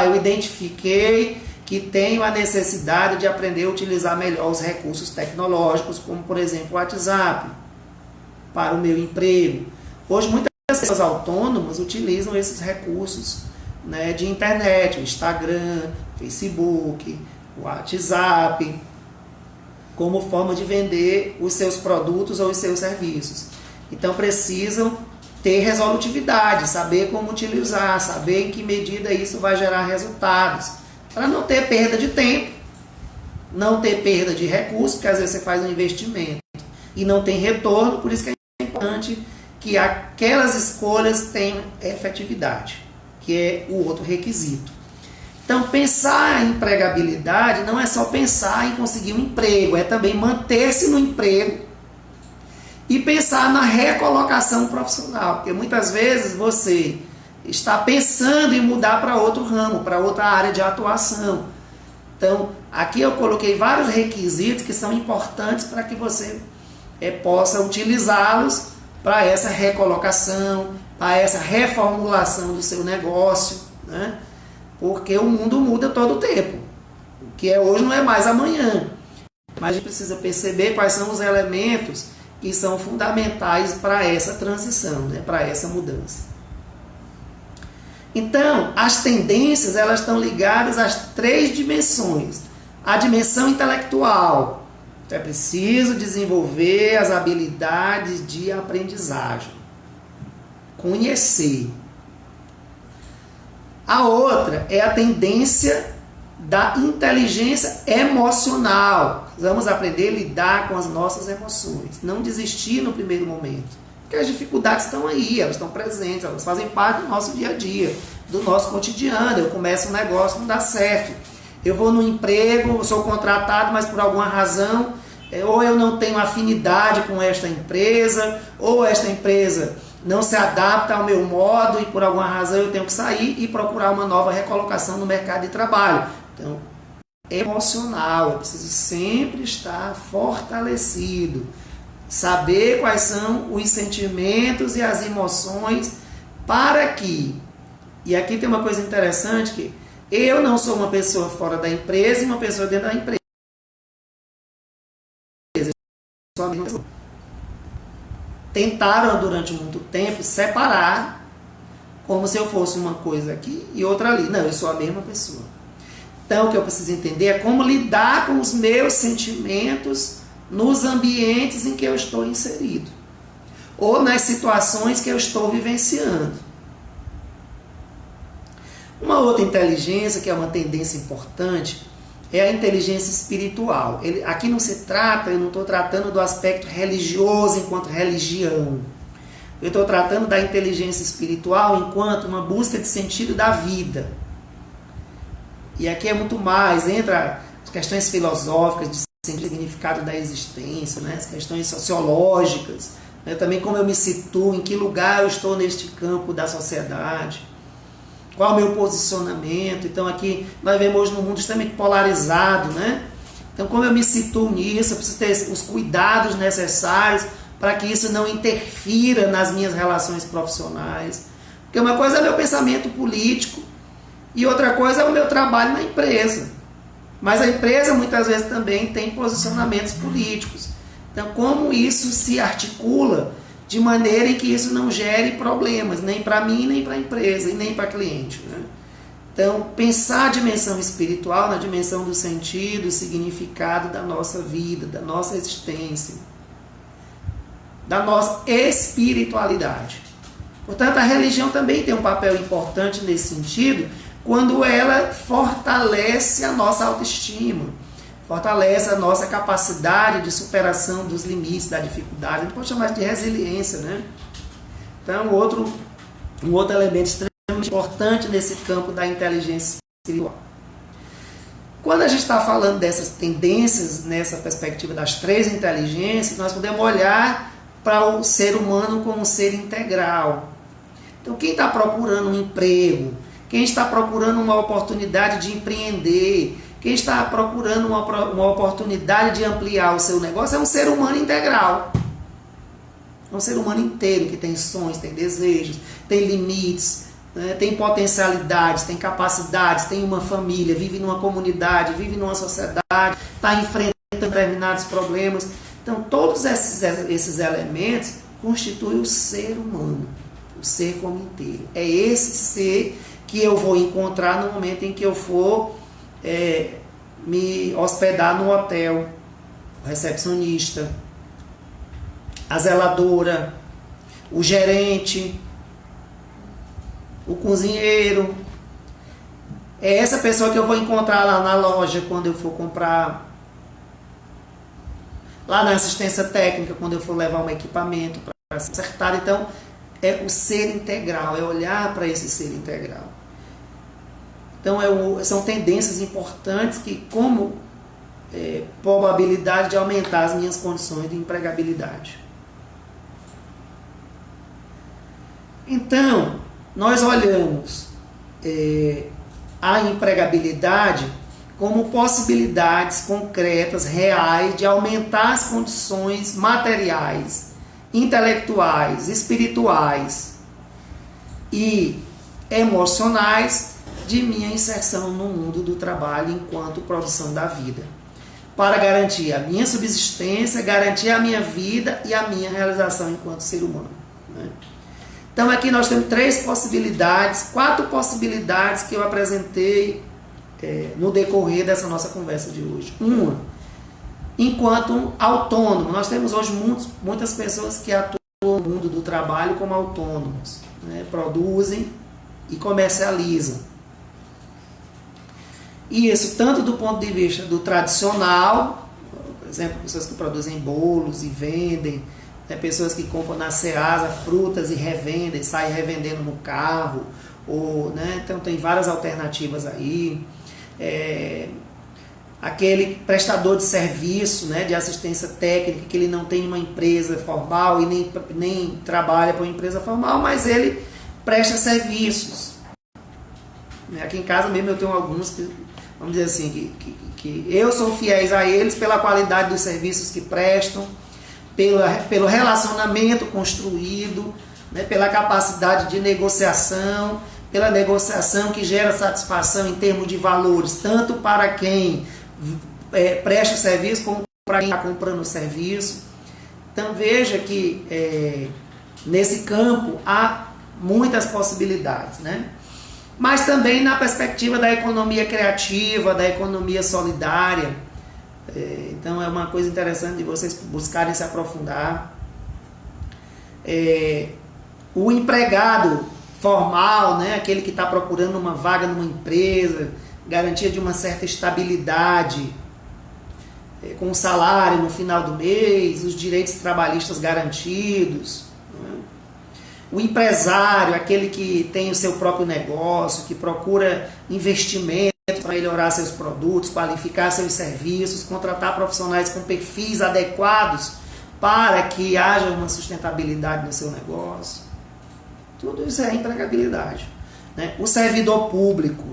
Eu identifiquei que tenho a necessidade de aprender a utilizar melhor os recursos tecnológicos, como por exemplo o WhatsApp, para o meu emprego. Hoje muitas pessoas autônomas utilizam esses recursos, né, de internet, o Instagram, Facebook, o WhatsApp, como forma de vender os seus produtos ou os seus serviços. Então precisam ter resolutividade, saber como utilizar, saber em que medida isso vai gerar resultados, para não ter perda de tempo, não ter perda de recursos, porque às vezes você faz um investimento e não tem retorno, por isso que é importante que aquelas escolhas tenham efetividade, que é o outro requisito. Então, pensar em empregabilidade não é só pensar em conseguir um emprego, é também manter-se no emprego e pensar na recolocação profissional, porque muitas vezes você está pensando em mudar para outro ramo, para outra área de atuação. Então, aqui eu coloquei vários requisitos que são importantes para que você possa utilizá-los para essa recolocação, para essa reformulação do seu negócio, né? Porque o mundo muda todo o tempo. O que é hoje não é mais amanhã. Mas a gente precisa perceber quais são os elementos que são fundamentais para essa transição, né? Para essa mudança. Então, as tendências elas estão ligadas às 3 dimensões. A dimensão intelectual. Então, é preciso desenvolver as habilidades de aprendizagem. Conhecer. A outra é a tendência da inteligência emocional. Vamos aprender a lidar com as nossas emoções. Não desistir no primeiro momento. Porque as dificuldades estão aí, elas estão presentes, elas fazem parte do nosso dia a dia, do nosso cotidiano. Eu começo um negócio, não dá certo. Eu vou no emprego, sou contratado, mas por alguma razão, ou eu não tenho afinidade com esta empresa, ou esta empresa não se adapta ao meu modo e por alguma razão eu tenho que sair e procurar uma nova recolocação no mercado de trabalho. Então, emocional, eu preciso sempre estar fortalecido, saber quais são os sentimentos e as emoções para que, e aqui tem uma coisa interessante, que eu não sou uma pessoa fora da empresa e uma pessoa dentro da empresa. Eu sou a mesma pessoa. Tentaram durante muito tempo separar como se eu fosse uma coisa aqui e outra ali. Não, eu sou a mesma pessoa. Então, o que eu preciso entender é como lidar com os meus sentimentos nos ambientes em que eu estou inserido. Ou nas situações que eu estou vivenciando. Uma outra inteligência, que é uma tendência importante, é a inteligência espiritual. Aqui não se trata, eu não estou tratando do aspecto religioso enquanto religião. Eu estou tratando da inteligência espiritual enquanto uma busca de sentido da vida. E aqui é muito mais, entra as questões filosóficas de significado da existência, né? As questões sociológicas, né? Também como eu me situo, em que lugar eu estou neste campo da sociedade, qual é o meu posicionamento. Então aqui nós vemos hoje num mundo extremamente polarizado, né? Então como eu me situo nisso, eu preciso ter os cuidados necessários para que isso não interfira nas minhas relações profissionais. Porque uma coisa é meu pensamento político e outra coisa é o meu trabalho na empresa. Mas a empresa muitas vezes também tem posicionamentos políticos. Então como isso se articula de maneira em que isso não gere problemas, nem para mim, nem para a empresa, e nem para cliente, né? Então, pensar a dimensão espiritual na dimensão do sentido, significado da nossa vida, da nossa existência, da nossa espiritualidade. Portanto, a religião também tem um papel importante nesse sentido, quando ela fortalece a nossa autoestima, fortalece a nossa capacidade de superação dos limites, da dificuldade. A gente pode chamar de resiliência, né? Então, um outro elemento extremamente importante nesse campo da inteligência espiritual. Quando a gente está falando dessas tendências, nessa perspectiva das 3 inteligências, nós podemos olhar para o ser humano como um ser integral. Então, quem está procurando um emprego, quem está procurando uma oportunidade de empreender, quem está procurando uma oportunidade de ampliar o seu negócio é um ser humano integral. É um ser humano inteiro que tem sonhos, tem desejos, tem limites, né, tem potencialidades, tem capacidades, tem uma família, vive numa comunidade, vive numa sociedade, está enfrentando determinados problemas. Então, todos esses elementos constituem o ser humano, o ser como inteiro. É esse ser que eu vou encontrar no momento em que eu for me hospedar no hotel, o recepcionista, a zeladora, o gerente, o cozinheiro. É essa pessoa que eu vou encontrar lá na loja quando eu for comprar, lá na assistência técnica quando eu for levar um equipamento para acertar. Então, é o ser integral, é olhar para esse ser integral. Então, são tendências importantes que, como probabilidade de aumentar as minhas condições de empregabilidade. Então, nós olhamos a empregabilidade como possibilidades concretas, reais, de aumentar as condições materiais, intelectuais, espirituais e emocionais de minha inserção no mundo do trabalho enquanto produção da vida, para garantir a minha subsistência, garantir a minha vida e a minha realização enquanto ser humano, né? Então aqui nós temos 4 possibilidades que eu apresentei no decorrer dessa nossa conversa de hoje. Uma, enquanto autônomo. Nós temos hoje muitas pessoas que atuam no mundo do trabalho como autônomos, né? Produzem e comercializam. E isso tanto do ponto de vista do tradicional, por exemplo, pessoas que produzem bolos e vendem, né? Pessoas que compram na Ceasa frutas e revendem, saem revendendo no carro, né? Então tem várias alternativas aí. Aquele prestador de serviço, né, de assistência técnica, que ele não tem uma empresa formal e nem trabalha para uma empresa formal, mas ele presta serviços. Aqui em casa mesmo eu tenho alguns que, vamos dizer assim, que eu sou fiéis a eles pela qualidade dos serviços que prestam, pelo relacionamento construído, né, pela capacidade de negociação, pela negociação que gera satisfação em termos de valores, tanto para quem presta o serviço como para quem está comprando o serviço. Então veja que nesse campo há muitas possibilidades, né? Mas também na perspectiva da economia criativa, da economia solidária. Então é uma coisa interessante de vocês buscarem se aprofundar. O empregado formal, né? Aquele que está procurando uma vaga numa empresa, garantia de uma certa estabilidade, com um salário no final do mês, os direitos trabalhistas garantidos, né? O empresário, aquele que tem o seu próprio negócio, que procura investimento para melhorar seus produtos, qualificar seus serviços, contratar profissionais com perfis adequados para que haja uma sustentabilidade no seu negócio. Tudo isso é empregabilidade, né? O servidor público.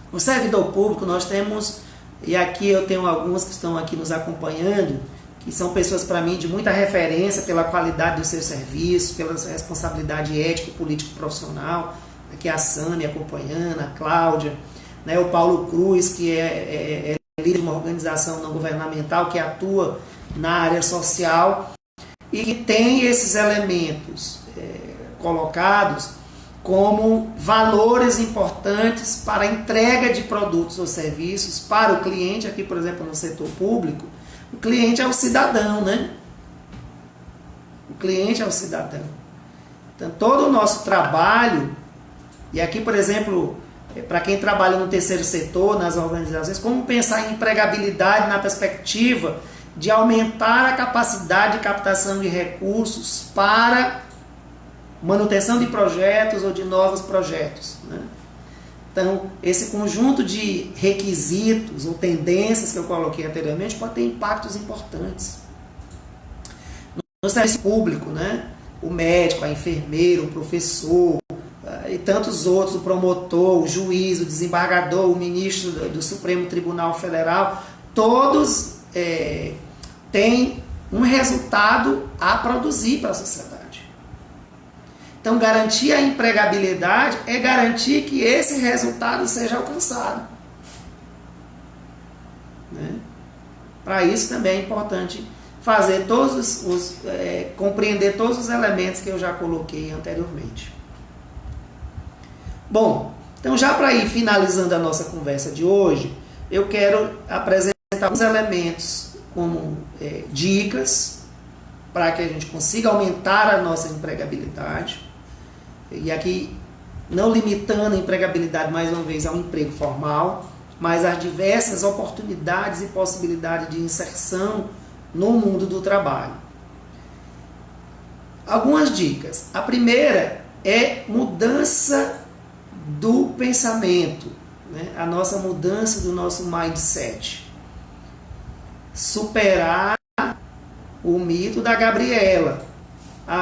O servidor público nós temos, e aqui eu tenho alguns que estão aqui nos acompanhando, que são pessoas para mim de muita referência pela qualidade dos seus serviços, pela responsabilidade ética, político profissional. Aqui a Sânia acompanhando, a Cláudia, né? O Paulo Cruz, que é líder de uma organização não governamental que atua na área social e que tem esses elementos colocados como valores importantes para a entrega de produtos ou serviços para o cliente. Aqui, por exemplo, no setor público, o cliente é o cidadão, né? O cliente é o cidadão. Então, todo o nosso trabalho, e aqui, por exemplo, para quem trabalha no terceiro setor, nas organizações, como pensar em empregabilidade na perspectiva de aumentar a capacidade de captação de recursos para manutenção de projetos ou de novos projetos, né? Então, esse conjunto de requisitos ou tendências que eu coloquei anteriormente pode ter impactos importantes. No serviço público, né? O médico, a enfermeira, o professor e tantos outros, o promotor, o juiz, o desembargador, o ministro do Supremo Tribunal Federal, todos têm um resultado a produzir para a sociedade. Então, garantir a empregabilidade é garantir que esse resultado seja alcançado, né? Para isso também é importante fazer compreender todos os elementos que eu já coloquei anteriormente. Bom, então já para ir finalizando a nossa conversa de hoje, eu quero apresentar alguns elementos como dicas para que a gente consiga aumentar a nossa empregabilidade. E aqui, não limitando a empregabilidade, mais uma vez, ao emprego formal, mas às diversas oportunidades e possibilidades de inserção no mundo do trabalho. Algumas dicas. A primeira é mudança do pensamento, né? A nossa mudança do nosso mindset. Superar o mito da Gabriela.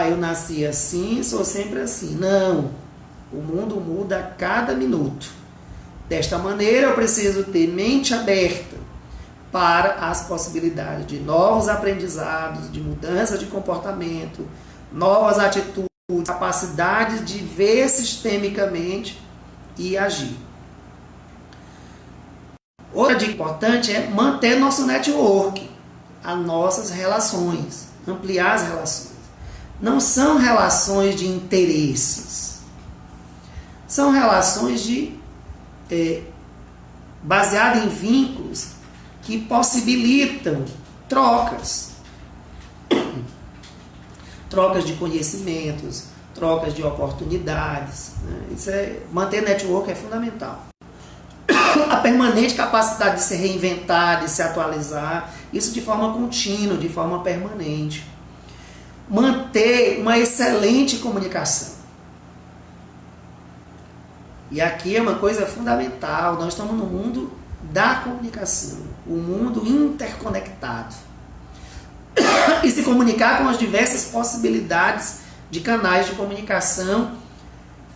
Eu nasci assim, sou sempre assim. Não. O mundo muda a cada minuto. Desta maneira, eu preciso ter mente aberta para as possibilidades de novos aprendizados, de mudança de comportamento, novas atitudes, capacidade de ver sistemicamente e agir. Outra dica importante é manter nosso network, as nossas relações, ampliar as relações. Não são relações de interesses, são relações baseadas em vínculos que possibilitam trocas. Trocas de conhecimentos, trocas de oportunidades. Né? Manter network é fundamental. A permanente capacidade de se reinventar, de se atualizar, isso de forma contínua, de forma permanente. Manter uma excelente comunicação. E aqui é uma coisa fundamental, nós estamos no mundo da comunicação, o mundo interconectado. E se comunicar com as diversas possibilidades de canais de comunicação,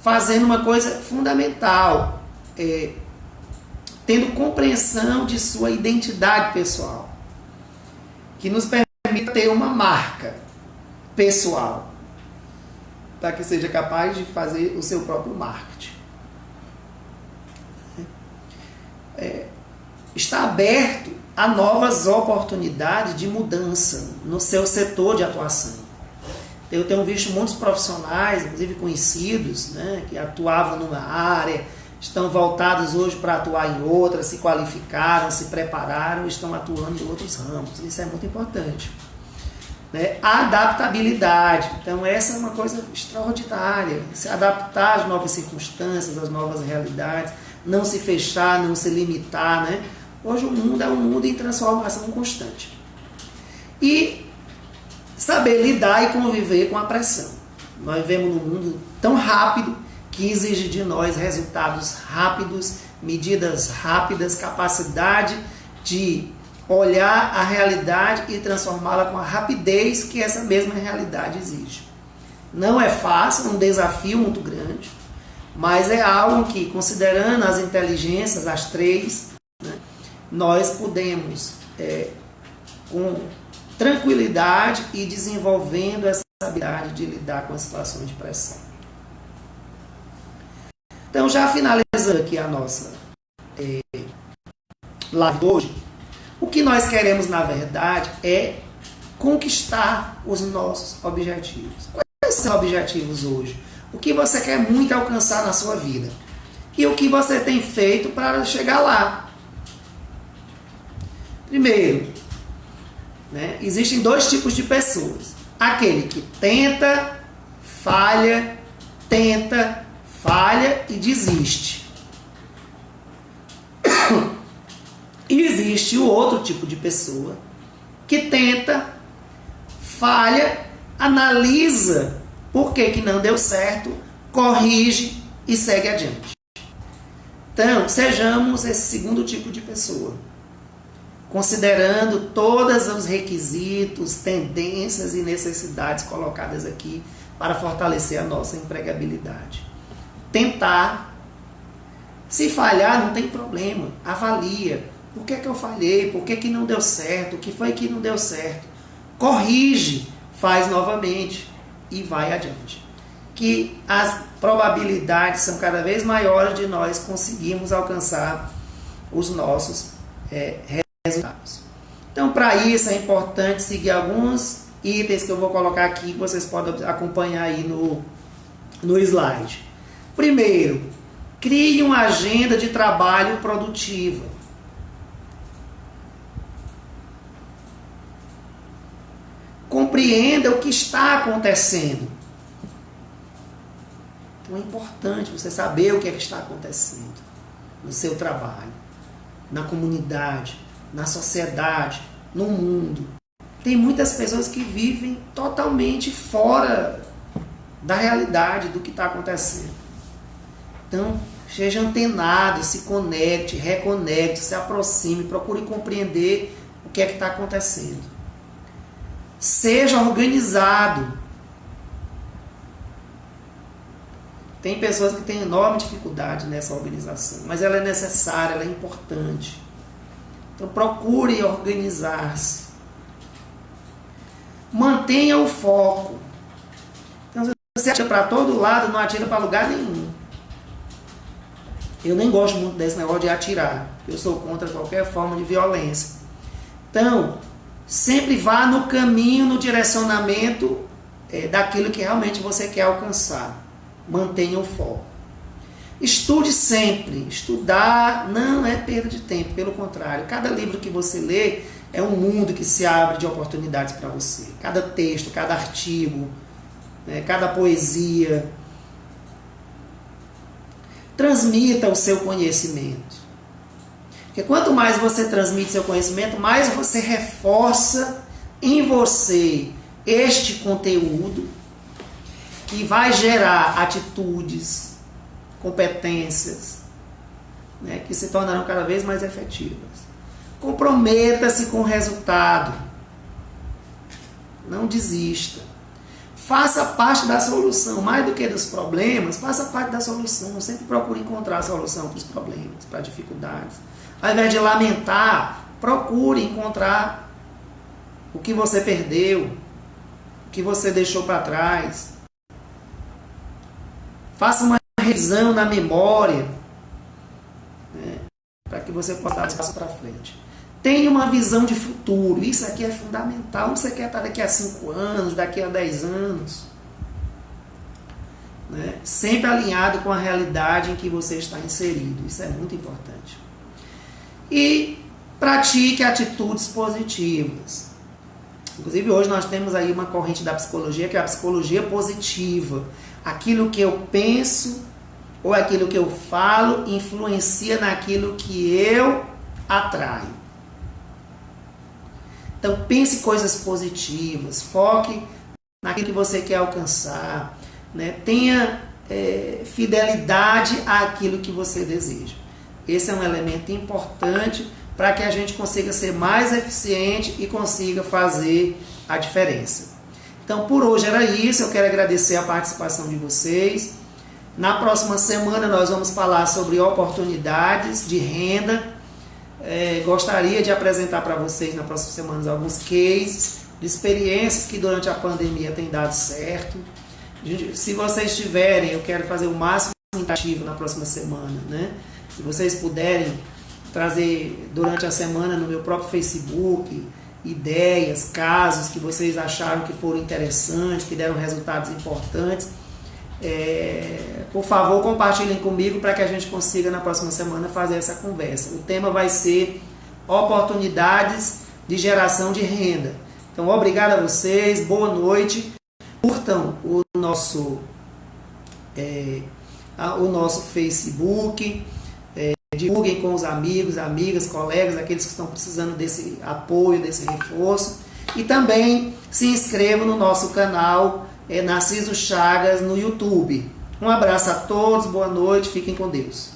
fazendo uma coisa fundamental, tendo compreensão de sua identidade pessoal, que nos permita ter uma marca pessoal, para que seja capaz de fazer o seu próprio marketing. Está aberto a novas oportunidades de mudança no seu setor de atuação. Eu tenho visto muitos profissionais, inclusive conhecidos, né, que atuavam numa área, estão voltados hoje para atuar em outra, se qualificaram, se prepararam, estão atuando em outros ramos. Isso é muito importante. Né? A adaptabilidade. Então, essa é uma coisa extraordinária. Se adaptar às novas circunstâncias, às novas realidades, não se fechar, não se limitar. Né? Hoje o mundo é um mundo em transformação constante. E saber lidar e conviver com a pressão. Nós vivemos num mundo tão rápido que exige de nós resultados rápidos, medidas rápidas, capacidade de olhar a realidade e transformá-la com a rapidez que essa mesma realidade exige. Não é fácil, é um desafio muito grande, mas é algo que, considerando as inteligências, as três, né, nós podemos, com tranquilidade e desenvolvendo essa habilidade de lidar com as situações de pressão. Então, já finalizando aqui a nossa live de hoje, o que nós queremos, na verdade, é conquistar os nossos objetivos. Quais são os objetivos hoje? O que você quer muito alcançar na sua vida? E o que você tem feito para chegar lá? Primeiro, né, existem dois tipos de pessoas. Aquele que tenta, falha e desiste. E existe o outro tipo de pessoa que tenta, falha, analisa por que não deu certo, corrige e segue adiante. Então, sejamos esse segundo tipo de pessoa, considerando todos os requisitos, tendências e necessidades colocadas aqui para fortalecer a nossa empregabilidade. Tentar. Se falhar, não tem problema. Avalia. Por que eu falhei? Por que não deu certo? O que foi que não deu certo? Corrige, faz novamente e vai adiante. Que as probabilidades são cada vez maiores de nós conseguirmos alcançar os nossos resultados. Então, para isso é importante seguir alguns itens que eu vou colocar aqui, que vocês podem acompanhar aí no slide. Primeiro, crie uma agenda de trabalho produtiva. Compreenda o que está acontecendo. Então é importante você saber o que está acontecendo no seu trabalho, na comunidade, na sociedade, no mundo. Tem muitas pessoas que vivem totalmente fora da realidade do que está acontecendo. Então, seja antenado, se conecte, reconecte, se aproxime, procure compreender o que está acontecendo. Seja organizado. Tem pessoas que têm enorme dificuldade nessa organização, mas ela é necessária, ela é importante. Então procure organizar-se. Mantenha o foco. Então, se você atira para todo lado, não atira para lugar nenhum. Eu nem gosto muito desse negócio de atirar. Eu sou contra qualquer forma de violência. Então, sempre vá no caminho, no direcionamento daquilo que realmente você quer alcançar. Mantenha o foco. Estude sempre. Estudar não é perda de tempo, pelo contrário. Cada livro que você lê é um mundo que se abre de oportunidades para você. Cada texto, cada artigo, cada poesia. Transmita o seu conhecimento. Porque quanto mais você transmite seu conhecimento, mais você reforça em você este conteúdo que vai gerar atitudes, competências, que se tornarão cada vez mais efetivas. Comprometa-se com o resultado. Não desista. Faça parte da solução, mais do que dos problemas, faça parte da solução. Sempre procure encontrar a solução para os problemas, para as dificuldades. Ao invés de lamentar, procure encontrar o que você perdeu, o que você deixou para trás. Faça uma revisão na memória, para que você possa dar passo para frente. Tenha uma visão de futuro. Isso aqui é fundamental. Onde você quer estar daqui a 5 anos, daqui a 10 anos? Sempre alinhado com a realidade em que você está inserido. Isso é muito importante. E pratique atitudes positivas. Inclusive, hoje nós temos aí uma corrente da psicologia, que é a psicologia positiva. Aquilo que eu penso ou aquilo que eu falo influencia naquilo que eu atraio. Então pense coisas positivas, foque naquilo que você quer alcançar, tenha fidelidade àquilo que você deseja. Esse é um elemento importante para que a gente consiga ser mais eficiente e consiga fazer a diferença. Então por hoje era isso, eu quero agradecer a participação de vocês. Na próxima semana nós vamos falar sobre oportunidades de renda. Gostaria de apresentar para vocês na próxima semana alguns cases de experiências que durante a pandemia têm dado certo. Se vocês tiverem, eu quero fazer o máximo interativo na próxima semana, Se vocês puderem trazer durante a semana no meu próprio Facebook ideias, casos que vocês acharam que foram interessantes, que deram resultados importantes, por favor, compartilhem comigo para que a gente consiga na próxima semana fazer essa conversa. O tema vai ser oportunidades de geração de renda. Então, obrigado a vocês, boa noite. Curtam o nosso Facebook, divulguem com os amigos, amigas, colegas, aqueles que estão precisando desse apoio, desse reforço. E também se inscrevam no nosso canal Narciso Chagas no YouTube. Um abraço a todos, boa noite, fiquem com Deus.